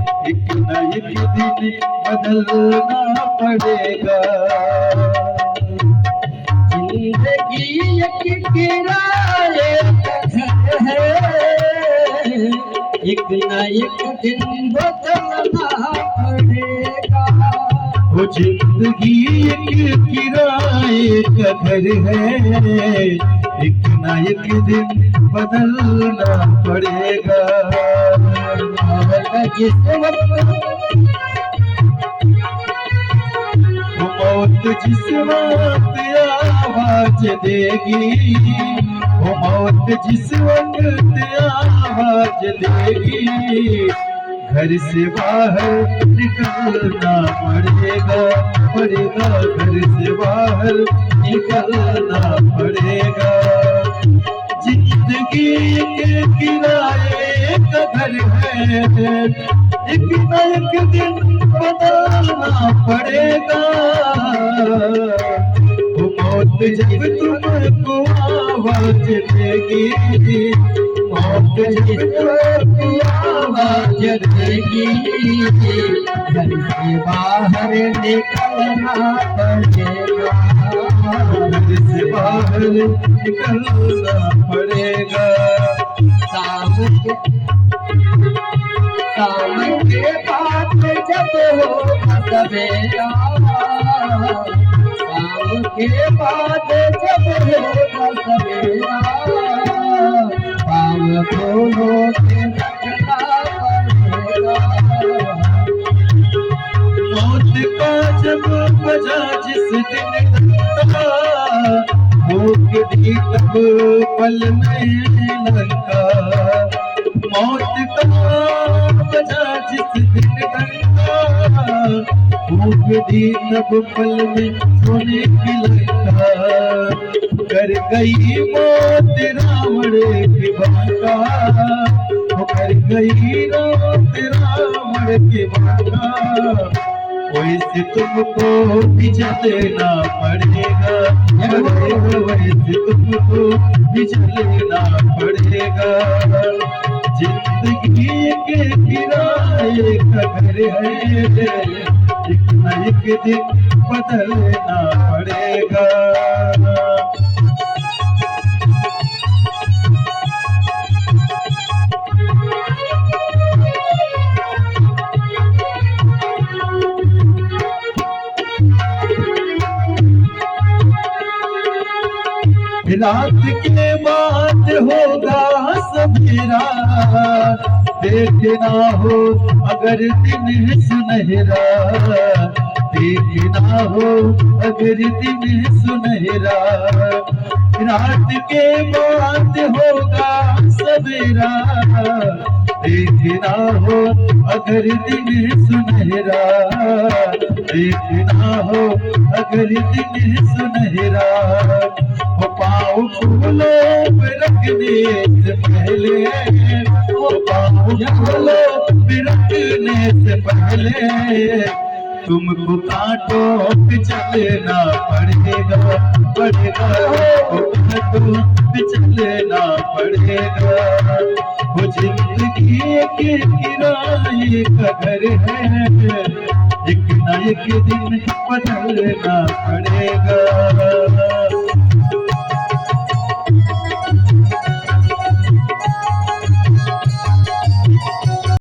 एक न एक दिन बदलना पड़ेगा। जिंदगी एक किराए का घर है, एक न एक दिन बदलना पड़ेगा। वो जिंदगी एक किराए का घर है, एक न एक दिन बदलना पड़ेगा। जिस वक्त मौत जिस वक्त आवाज देगी, वो मौत जिस वक्त आवाज देगी, घर से बाहर निकलना पड़ेगा, घर से बाहर निकलना पड़ेगा। जिंदगी के किराए का घर है, एक न एक दिन बदलना पड़ेगा। वो मौत जब तुमको आवाज देगी, मौत जब तुमको आवाज देगी, घर से बाहर निकलना पड़ेगा। घर से बाहर निकलना पड़ेगा। शाम के बाद जब होगा सवेरा, शाम के बाद जब होगा सवेरा, पाँव खोलो के रखना पड़ेगा। मौत का जब बजा जिस दिन घंटा, भूख दी तब पल में लंका। मौत का बजा जिस दिन घंटा, भूख दी तब पल में सोने की लंका। कर गई मौत रावण की बाका, कर गई मौत रावण की बाका। वैसे तुमको भी चलना पड़ेगा, वैसे तुमको भी चलना पड़ेगा। जिंदगी के किराए का घर है, एक न एक दिन बदलना पड़ेगा। रात के बाद होगा सवेरा, देखना हो अगर दिन सुनहरा, देखना हो अगर दिन सुनहरा। रात के बाद होगा सवेरा, देखना हो अगर दिन सुनहरा, देखना हो अगर दिन सुनहरा। वो पाँव फूलों पे रखने से पहले, वो पाँव फूलों पे रखने से पहले, तुमको कांटों पे चलना पड़ेगा, कांटों पे चलना पड़ेगा। वो जिंदगी के किराए का घर है, एक न एक दिन बदलना पड़ेगा।